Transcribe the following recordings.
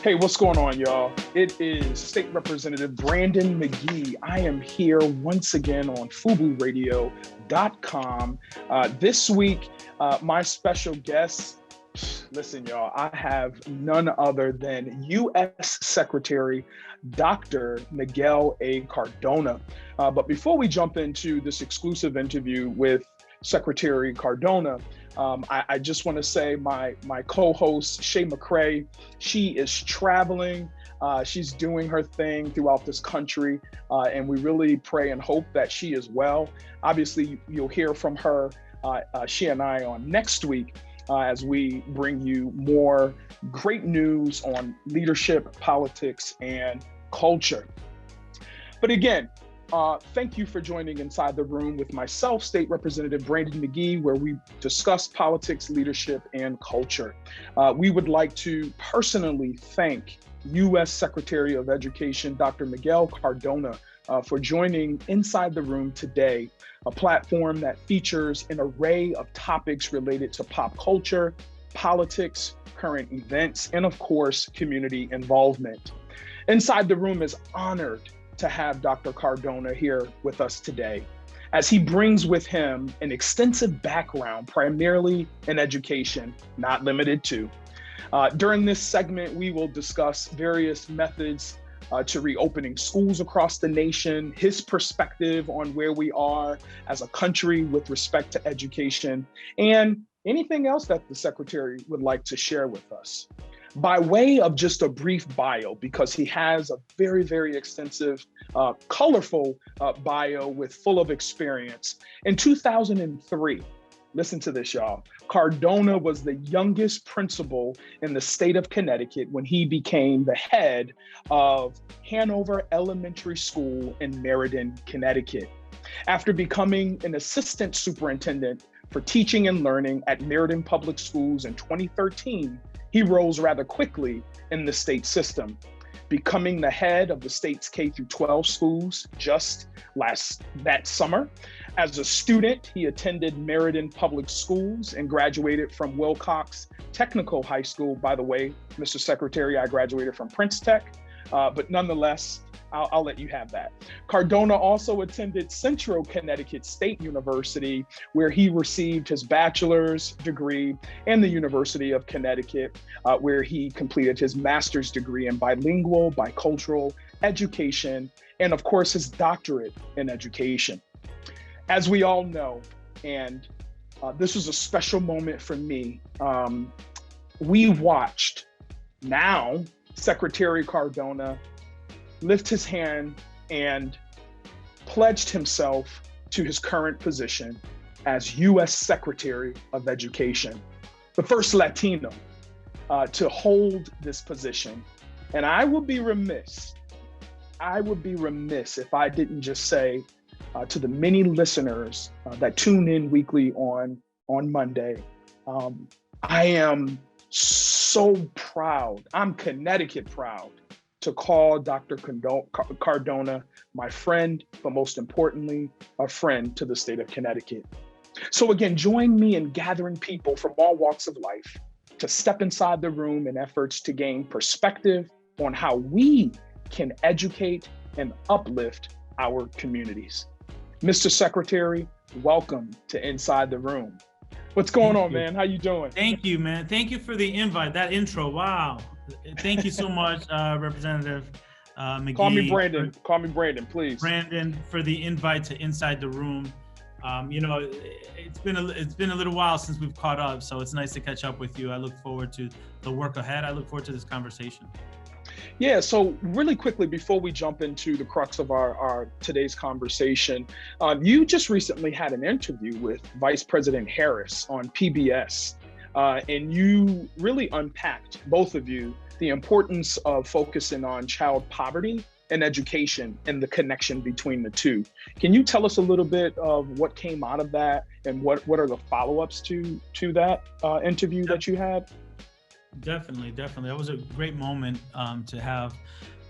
Hey, what's going on, y'all? It is State Representative Brandon McGee. I am here once again on FubuRadio.com. This week, my special guest, listen, y'all, I have none other than U.S. Secretary Dr. Miguel A. Cardona. But before we jump into this exclusive interview with Secretary Cardona, I just want to say my co-host, Shay McCrae, she is traveling. She's doing her thing throughout this country, and we really pray and hope that she is well. Obviously, you'll hear from her, she and I, on next week as we bring you more great news on leadership, politics, and culture. But again, thank you for joining Inside the Room with myself, State Representative Brandon McGee, where we discuss politics, leadership, and culture. We would like to personally thank U.S. Secretary of Education, Dr. Miguel Cardona, for joining Inside the Room today, a platform that features an array of topics related to pop culture, politics, current events, and of course, community involvement. Inside the Room is honored to have Dr. Cardona here with us today, as he brings with him an extensive background, primarily in education, not limited to. During this segment, we will discuss various methods to reopening schools across the nation, his perspective on where we are as a country with respect to education, and anything else that the Secretary would like to share with us. By way of just a brief bio, because he has a very, very extensive, colorful bio full of experience. In 2003, listen to this, y'all, Cardona was the youngest principal in the state of Connecticut when he became the head of Hanover Elementary School in Meriden, Connecticut. After becoming an assistant superintendent for teaching and learning at Meriden Public Schools in 2013, he rose rather quickly in the state system, becoming the head of the state's K-12 schools just that summer. As a student, he attended Meriden Public Schools and graduated from Wilcox Technical High School. By the way, Mr. Secretary, I graduated from Prince Tech, but nonetheless, I'll let you have that. Cardona also attended Central Connecticut State University, where he received his bachelor's degree, and the University of Connecticut, where he completed his master's degree in bilingual, bicultural education, and of course, his doctorate in education. As we all know, and this was a special moment for me, we watched now Secretary Cardona lift his hand and pledged himself to his current position as U.S. Secretary of Education, the first Latino to hold this position. And I would be remiss if I didn't just say to the many listeners that tune in weekly on Monday, I am so proud, I'm Connecticut proud, to call Dr. Cardona my friend, but most importantly, a friend to the state of Connecticut. So again, join me in gathering people from all walks of life to step inside the room in efforts to gain perspective on how we can educate and uplift our communities. Mr. Secretary, welcome to Inside the Room. What's going on, man? How you doing? Thank you, man. Thank you for the invite, that intro, wow. Thank you so much, Representative McGee. Call me Brandon, please. Brandon, for the invite to Inside the Room. It's been a little while since we've caught up, so it's nice to catch up with you. I look forward to the work ahead. I look forward to this conversation. Yeah, so really quickly, before we jump into the crux of our today's conversation, you just recently had an interview with Vice President Harris on PBS. And you really unpacked, both of you, the importance of focusing on child poverty and education and the connection between the two. Can you tell us a little bit of what came out of that and what are the follow-ups to that interview that you had? Definitely. That was a great moment to have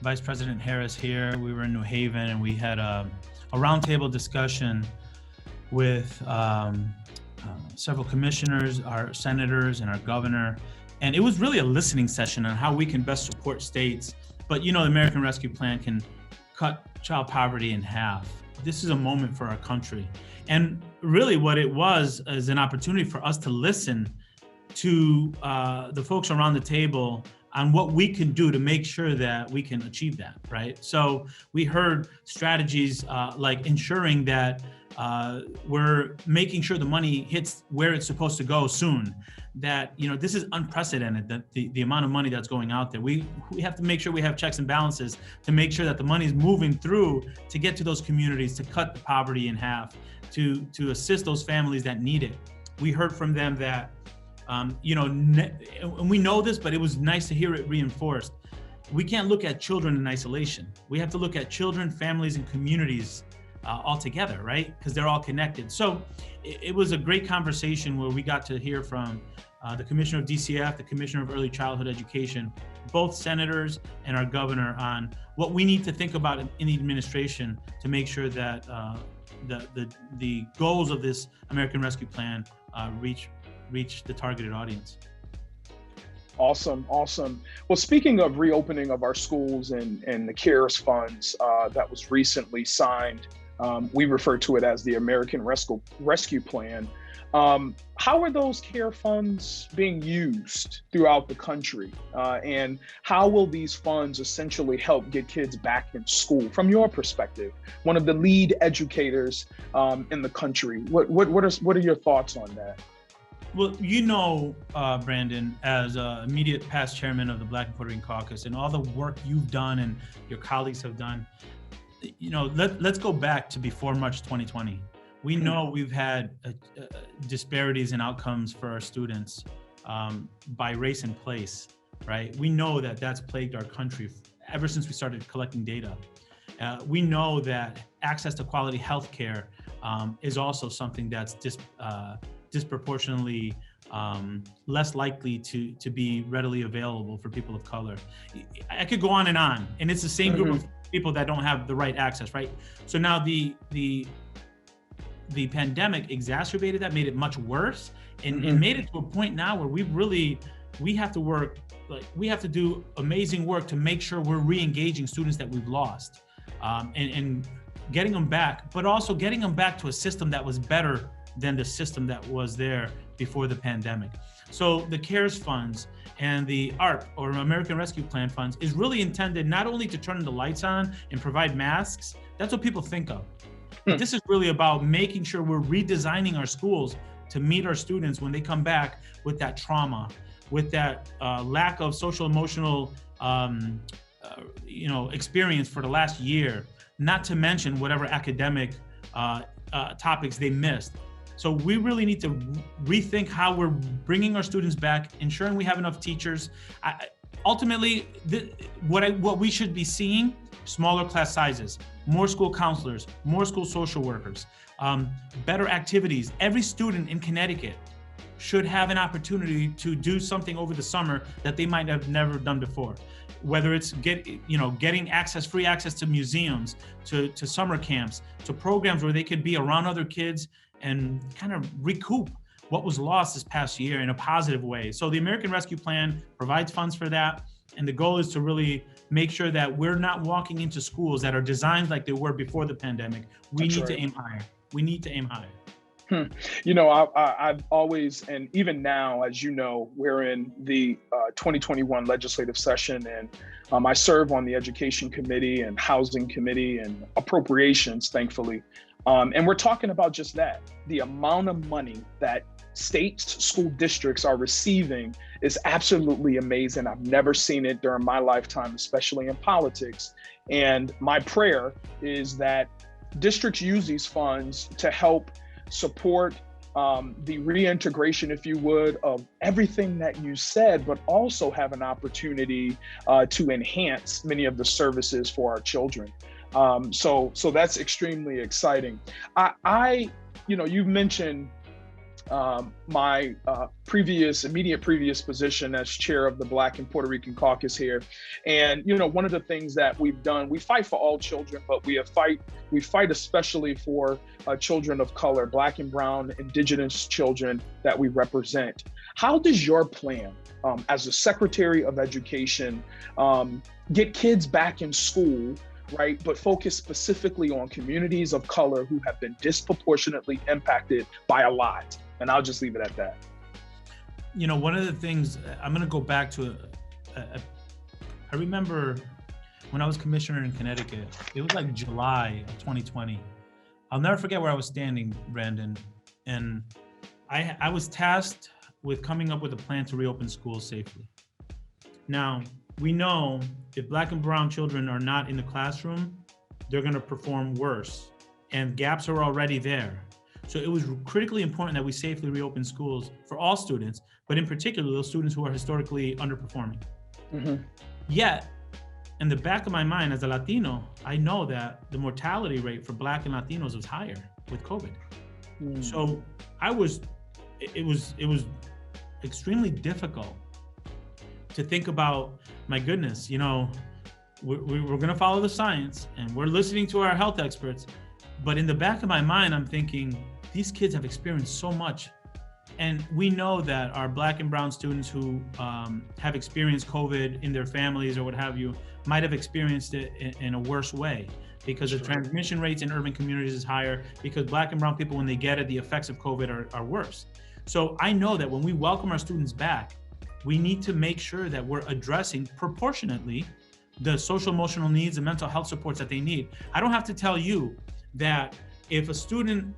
Vice President Harris here. We were in New Haven and we had a roundtable discussion with several commissioners, our senators, and our governor. And it was really a listening session on how we can best support states. But the American Rescue Plan can cut child poverty in half. This is a moment for our country. And really what it was is an opportunity for us to listen to the folks around the table on what we can do to make sure that we can achieve that, right? So we heard strategies like ensuring that we're making sure the money hits where it's supposed to go soon. That this is unprecedented, that the amount of money that's going out there. We have to make sure we have checks and balances to make sure that the money is moving through to get to those communities, to cut the poverty in half, to assist those families that need it. We heard from them that and we know this, but it was nice to hear it reinforced. We can't look at children in isolation. We have to look at children, families, and communities all together, right? Because they're all connected. So it was a great conversation where we got to hear from the Commissioner of DCF, the Commissioner of Early Childhood Education, both senators and our governor on what we need to think about in the administration to make sure that the goals of this American Rescue Plan reach the targeted audience. Awesome. Well, speaking of reopening of our schools and the CARES funds that was recently signed, we refer to it as the American Rescue Plan. How are those CARE funds being used throughout the country? And how will these funds essentially help get kids back in school from your perspective, one of the lead educators in the country? What are your thoughts on that? Well, Brandon, as immediate past chairman of the Black and Puerto Rican Caucus, and all the work you've done and your colleagues have done, let's go back to before March 2020. We know we've had disparities in outcomes for our students by race and place, right? We know that that's plagued our country ever since we started collecting data. We know that access to quality healthcare is also something that's disproportionately less likely to be readily available for people of color. I could go on, and it's the same group of people that don't have the right access, right? So now the pandemic exacerbated that, made it much worse, and made it to a point now where we have to work, we have to do amazing work to make sure we're re-engaging students that we've lost, and getting them back, but also getting them back to a system that was better than the system that was there before the pandemic. So the CARES funds and the ARP, or American Rescue Plan funds, is really intended not only to turn the lights on and provide masks. That's what people think of. But this is really about making sure we're redesigning our schools to meet our students when they come back with that trauma, with that lack of social emotional experience for the last year, not to mention whatever academic topics they missed. So we really need to rethink how we're bringing our students back, ensuring we have enough teachers. Ultimately, what we should be seeing, smaller class sizes, more school counselors, more school social workers, better activities. Every student in Connecticut should have an opportunity to do something over the summer that they might have never done before. Whether it's getting free access to museums, to summer camps, to programs where they could be around other kids and kind of recoup what was lost this past year in a positive way. So the American Rescue Plan provides funds for that. And the goal is to really make sure that we're not walking into schools that are designed like they were before the pandemic. We need to aim higher. We need to aim higher. I've always, and even now, as you know, we're in the 2021 legislative session, and I serve on the Education Committee and Housing Committee and Appropriations, thankfully. And we're talking about just that. The amount of money that states, school districts are receiving is absolutely amazing. I've never seen it during my lifetime, especially in politics. And my prayer is that districts use these funds to help support the reintegration, if you would, of everything that you said, but also have an opportunity to enhance many of the services for our children. So that's extremely exciting. You've mentioned my immediate previous position as chair of the Black and Puerto Rican Caucus here. And, one of the things that we've done, we fight for all children, but we fight especially for children of color, Black and brown, indigenous children that we represent. How does your plan as the Secretary of Education get kids back in school, right, but focus specifically on communities of color who have been disproportionately impacted by a lot? And I'll just leave it at that. You know, one of the things, I'm going to go back to, I remember when I was commissioner in Connecticut, it was like July of 2020. I'll never forget where I was standing, Brandon. And I was tasked with coming up with a plan to reopen schools safely. Now, we know if Black and brown children are not in the classroom, they're going to perform worse, and gaps are already there. So it was critically important that we safely reopen schools for all students, but in particular, those students who are historically underperforming. Mm-hmm. Yet, in the back of my mind as a Latino, I know that the mortality rate for Black and Latinos was higher with COVID. So it was extremely difficult to think about, my goodness, you know, we're going to follow the science and we're listening to our health experts. But in the back of my mind, I'm thinking, these kids have experienced so much. And we know that our Black and brown students who have experienced COVID in their families or what have you, might have experienced it in a worse way, because the transmission rates in urban communities is higher, because Black and brown people, when they get it, the effects of COVID are worse. So I know that when we welcome our students back, we need to make sure that we're addressing proportionately the social emotional needs and mental health supports that they need. I don't have to tell you that if a student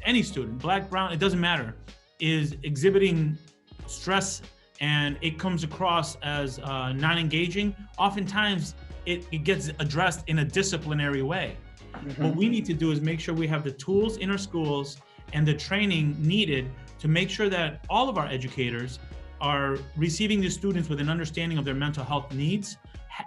any student, Black, brown, it doesn't matter, is exhibiting stress and it comes across as non-engaging, oftentimes it gets addressed in a disciplinary way. Mm-hmm. What we need to do is make sure we have the tools in our schools and the training needed to make sure that all of our educators are receiving these students with an understanding of their mental health needs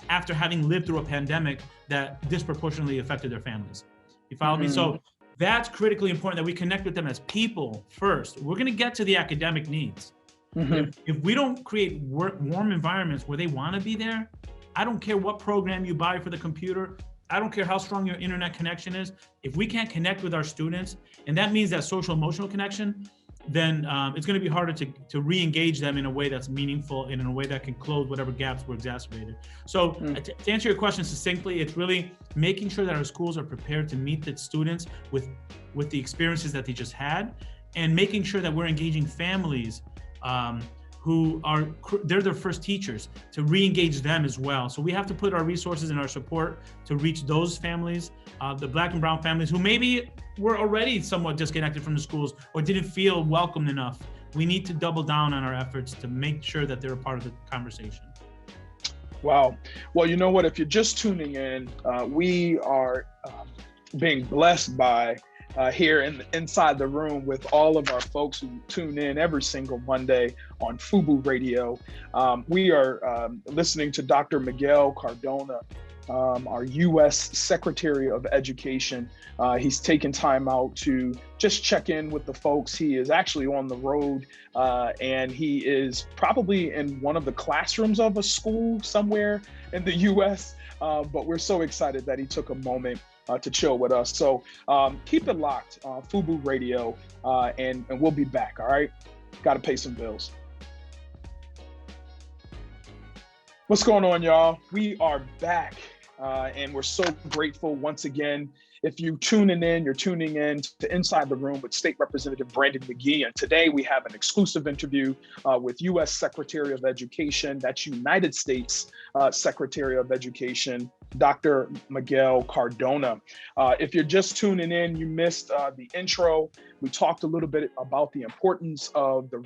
after having lived through a pandemic that disproportionately affected their families. You follow me? So that's critically important, that we connect with them as people first. We're going to get to the academic needs. Mm-hmm. If we don't create warm environments where they want to be there, I don't care what program you buy for the computer. I don't care how strong your internet connection is. If we can't connect with our students, and that means that social emotional connection, then it's going to be harder to re-engage them in a way that's meaningful and in a way that can close whatever gaps were exacerbated. So to answer your question succinctly, it's really making sure that our schools are prepared to meet the students with the experiences that they just had, and making sure that we're engaging families who they're their first teachers, to re-engage them as well. So we have to put our resources and our support to reach those families, the Black and brown families who maybe were already somewhat disconnected from the schools or didn't feel welcomed enough. We need to double down on our efforts to make sure that they're a part of the conversation. Wow. Well, you know what, if you're just tuning in, we are being blessed by here inside the room with all of our folks who tune in every single Monday on FUBU Radio. We are listening to Dr. Miguel Cardona, our U.S. Secretary of Education. He's taken time out to just check in with the folks. He is actually on the road, and he is probably in one of the classrooms of a school somewhere in the U.S., but we're so excited that he took a moment to chill with us. So keep it locked, FUBU Radio, and we'll be back, all right? Got to pay some bills. What's going on, y'all? We are back, and we're so grateful once again. If you're tuning in to Inside the Room with State Representative Brandon McGee. And today we have an exclusive interview with U.S. Secretary of Education, that's United States Secretary of Education, Dr. Miguel Cardona. If you're just tuning in, you missed the intro. We talked a little bit about the importance of the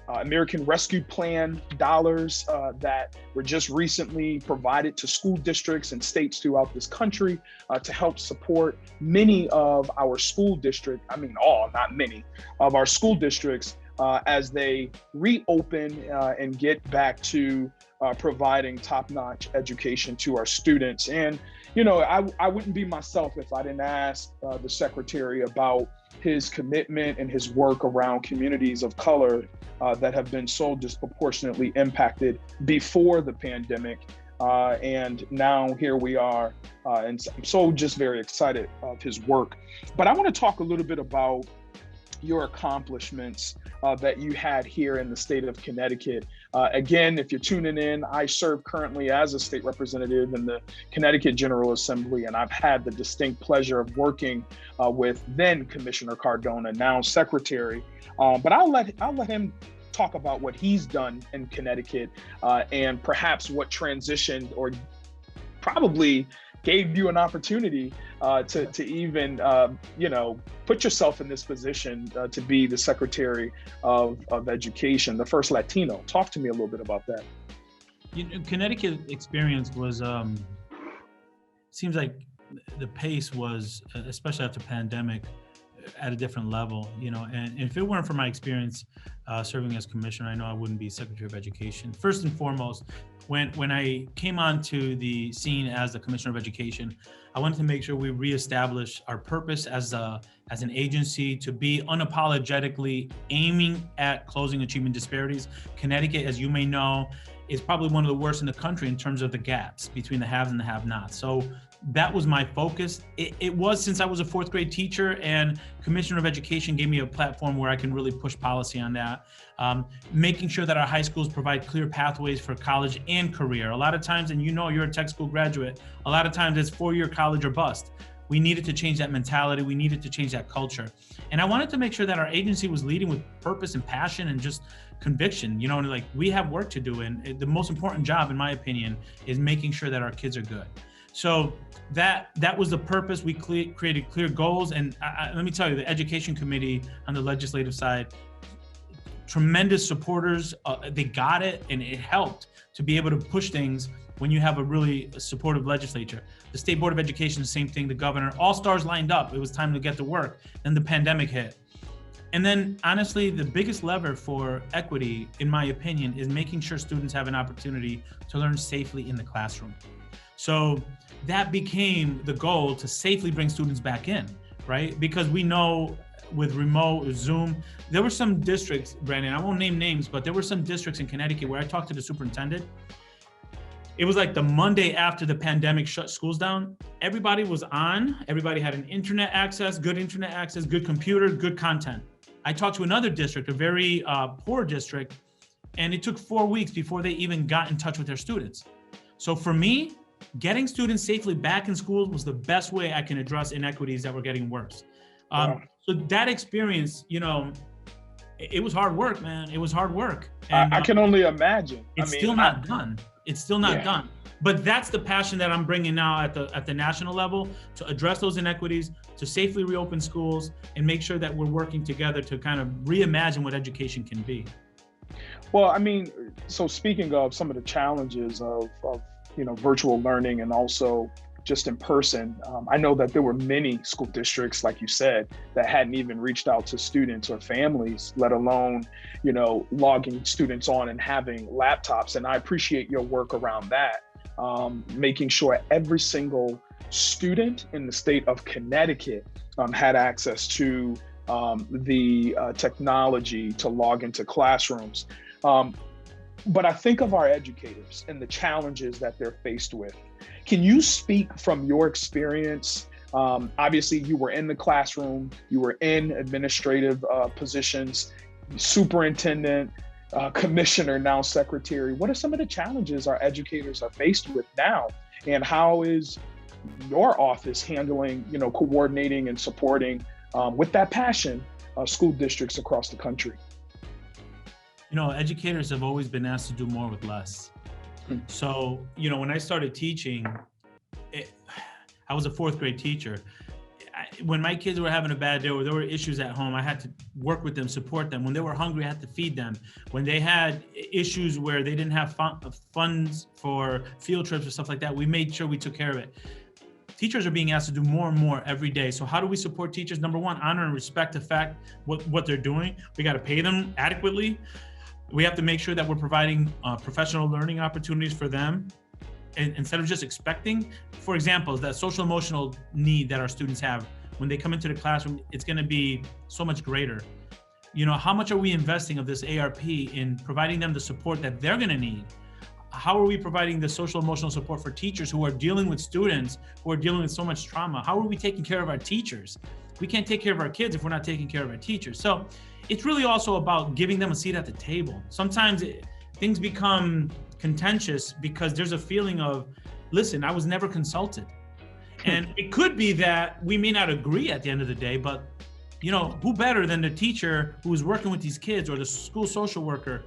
American Rescue Plan dollars that were just recently provided to school districts and states throughout this country to help support many of our school districts, not many, of our school districts as they reopen and get back to providing top-notch education to our students. And, you know, I wouldn't be myself if I didn't ask the Secretary about his commitment and his work around communities of color that have been so disproportionately impacted before the pandemic. And now here we are, and I'm so just very excited of his work. But I want to talk a little bit about your accomplishments that you had here in the state of Connecticut. Again, if you're tuning in, I serve currently as a state representative in the Connecticut General Assembly, and I've had the distinct pleasure of working with then Commissioner Cardona, now Secretary. But I'll let him talk about what he's done in Connecticut and perhaps what transitioned or probably gave you an opportunity to even, put yourself in this position to be the Secretary of Education, the first Latino. Talk to me a little bit about that. Connecticut experience was, seems like the pace was, especially after pandemic, at a different level, and if it weren't for my experience serving as commissioner, I know I wouldn't be Secretary of Education. First and foremost, when I came onto the scene as the Commissioner of Education, I wanted to make sure we reestablish our purpose as an agency to be unapologetically aiming at closing achievement disparities. Connecticut, as you may know, is probably one of the worst in the country in terms of the gaps between the haves and the have-nots. So that was my focus. It was since I was a fourth grade teacher, and Commissioner of Education gave me a platform where I can really push policy on that. Making sure that our high schools provide clear pathways for college and career. A lot of times, and you're a tech school graduate, a lot of times it's 4-year college or bust. We needed to change that mentality. We needed to change that culture. And I wanted to make sure that our agency was leading with purpose and passion and just conviction. Like we have work to do. And the most important job, in my opinion, is making sure that our kids are good. So that was the purpose. We created clear goals. And let me tell you, the Education Committee on the legislative side, tremendous supporters. They got it, and it helped to be able to push things when you have a really supportive legislature. The State Board of Education, the same thing, the governor, all stars lined up. It was time to get to work. Then the pandemic hit. And then honestly, the biggest lever for equity, in my opinion, is making sure students have an opportunity to learn safely in the classroom. So that became the goal, to safely bring students back in, right? Because we know with remote, with Zoom, there were some districts, Brandon, I won't name names, but there were some districts in Connecticut where I talked to the superintendent. It was like the Monday after the pandemic shut schools down. Everybody was on, everybody had an internet access, good computer, good content. I talked to another district, a very poor district, and it took 4 weeks before they even got in touch with their students. So for me, getting students safely back in school was the best way I can address inequities that were getting worse. Wow. So that experience, it was hard work, man. It was hard work. And I can only imagine. It's still not done. It's still not done. But that's the passion that I'm bringing now at the national level, to address those inequities, to safely reopen schools, and make sure that we're working together to kind of reimagine what education can be. Well, so speaking of some of the challenges of virtual learning and also just in person, I know that there were many school districts, like you said, that hadn't even reached out to students or families, let alone, logging students on and having laptops. And I appreciate your work around that, making sure every single student in the state of Connecticut had access to the technology to log into classrooms. But I think of our educators and the challenges that they're faced with. Can you speak from your experience? Obviously, you were in the classroom, you were in administrative positions, superintendent, commissioner, now secretary. What are some of the challenges our educators are faced with now? And how is your office handling, coordinating and supporting with that passion school districts across the country? Educators have always been asked to do more with less. So, when I started teaching, I was a fourth grade teacher. When my kids were having a bad day or there were issues at home, I had to work with them, support them. When they were hungry, I had to feed them. When they had issues where they didn't have funds for field trips or stuff like that, we made sure we took care of it. Teachers are being asked to do more and more every day. So how do we support teachers? Number one, honor and respect the fact what they're doing. We got to pay them adequately. We have to make sure that we're providing professional learning opportunities for them, and instead of just expecting. For example, that social emotional need that our students have when they come into the classroom, it's going to be so much greater. How much are we investing of this ARP in providing them the support that they're going to need? How are we providing the social emotional support for teachers who are dealing with students who are dealing with so much trauma? How are we taking care of our teachers? We can't take care of our kids if we're not taking care of our teachers. So it's really also about giving them a seat at the table. Sometimes things become contentious because there's a feeling of, listen, I was never consulted. And it could be that we may not agree at the end of the day, but who better than the teacher who is working with these kids or the school social worker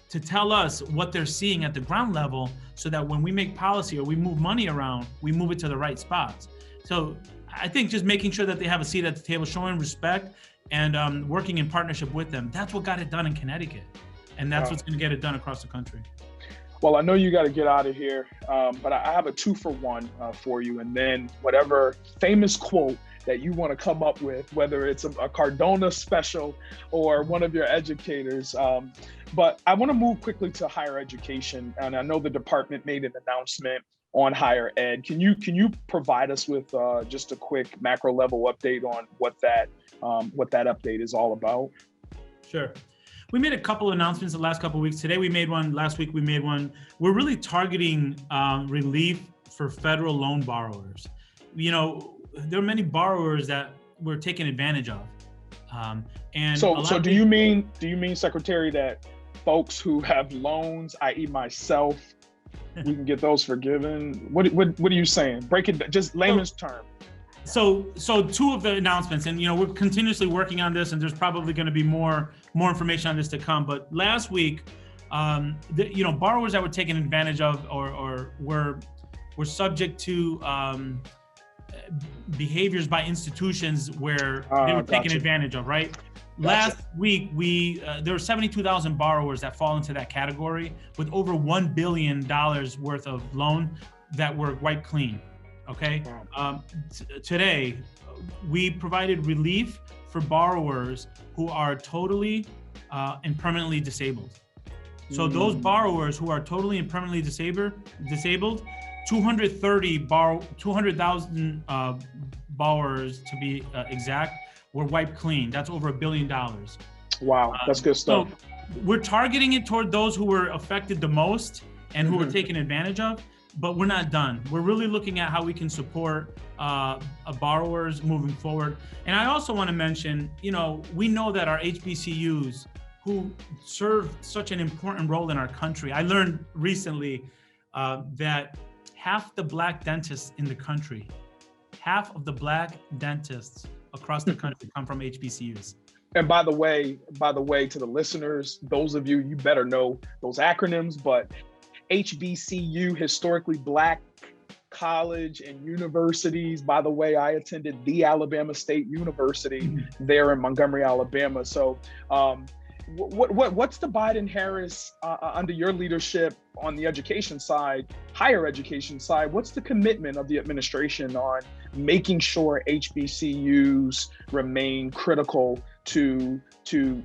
to tell us what they're seeing at the ground level, so that when we make policy or we move money around, we move it to the right spots. So I think just making sure that they have a seat at the table, showing respect, and working in partnership with them. That's what got it done in Connecticut. And that's what's going to get it done across the country. Well, I know you got to get out of here, but I have a 2-for-1 for you. And then whatever famous quote that you want to come up with, whether it's a Cardona special or one of your educators. But I want to move quickly to higher education. And I know the department made an announcement on higher ed. Can you provide us with just a quick macro level update on what that update is all about? Sure. We made a couple of announcements the last couple of weeks. Today we made one, last week we made one. We're really targeting relief for federal loan borrowers. There are many borrowers that we're taking advantage of. So do you mean, Secretary, that folks who have loans, i.e. myself, we can get those forgiven? What are you saying? Break it, just layman's term. So two of the announcements, and we're continuously working on this, and there's probably going to be more information on this to come. But last week, borrowers that were taken advantage of or were subject to behaviors by institutions where they were taken advantage of, right? Last week, there were 72,000 borrowers that fall into that category, with over $1 billion worth of loan that were wiped clean. Okay. Today, we provided relief for borrowers who are totally and permanently disabled. So those borrowers who are totally and permanently disabled, 200,000 borrowers to be exact, were wiped clean. That's over $1 billion. Wow, that's good stuff. So we're targeting it toward those who were affected the most and who were taken advantage of. But we're not done. We're really looking at how we can support borrowers moving forward. And I also want to mention, we know that our HBCUs, who serve such an important role in our country. I learned recently that half the Black dentists in the country, half of the Black dentists across the country come from HBCUs. And by the way, to the listeners, those of you better know those acronyms, but HBCU, historically Black college and universities. By the way, I attended the Alabama State University there in Montgomery, Alabama. So what's the Biden-Harris under your leadership on the education side, higher education side? What's the commitment of the administration on making sure HBCUs remain critical to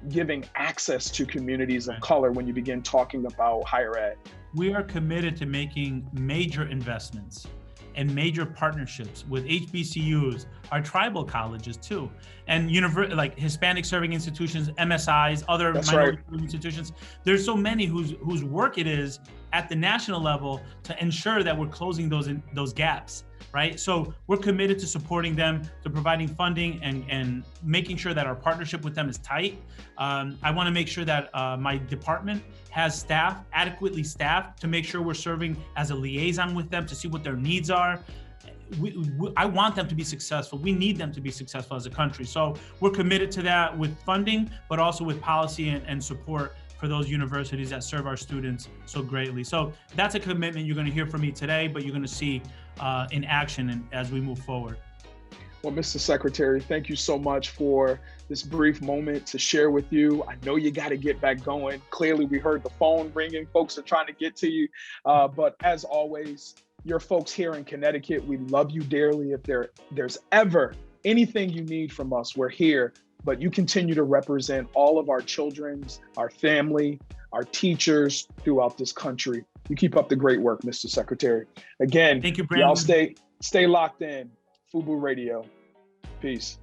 giving access to communities of color when you begin talking about higher ed? We are committed to making major investments and major partnerships with HBCUs, our tribal colleges too, and like Hispanic serving institutions, MSIs, other minority institutions. There's so many whose work it is at the national level to ensure that we're closing those gaps, right? So we're committed to supporting them, to providing funding and making sure that our partnership with them is tight. I want to make sure that my department has staff, adequately staffed, to make sure we're serving as a liaison with them to see what their needs are. I want them to be successful. We need them to be successful as a country. So we're committed to that with funding, but also with policy and support for those universities that serve our students so greatly. So that's a commitment you're going to hear from me today, but you're going to see in action as we move forward. Well, Mr. Secretary, thank you so much for this brief moment to share with you. I know you got to get back going. Clearly, we heard the phone ringing. Folks are trying to get to you. But as always, your folks here in Connecticut, we love you dearly. If there's ever anything you need from us, we're here. But you continue to represent all of our children's, our family, our teachers throughout this country. You keep up the great work, Mr. Secretary. Again, thank you, Brandon. Y'all stay locked in. FUBU Radio. Peace.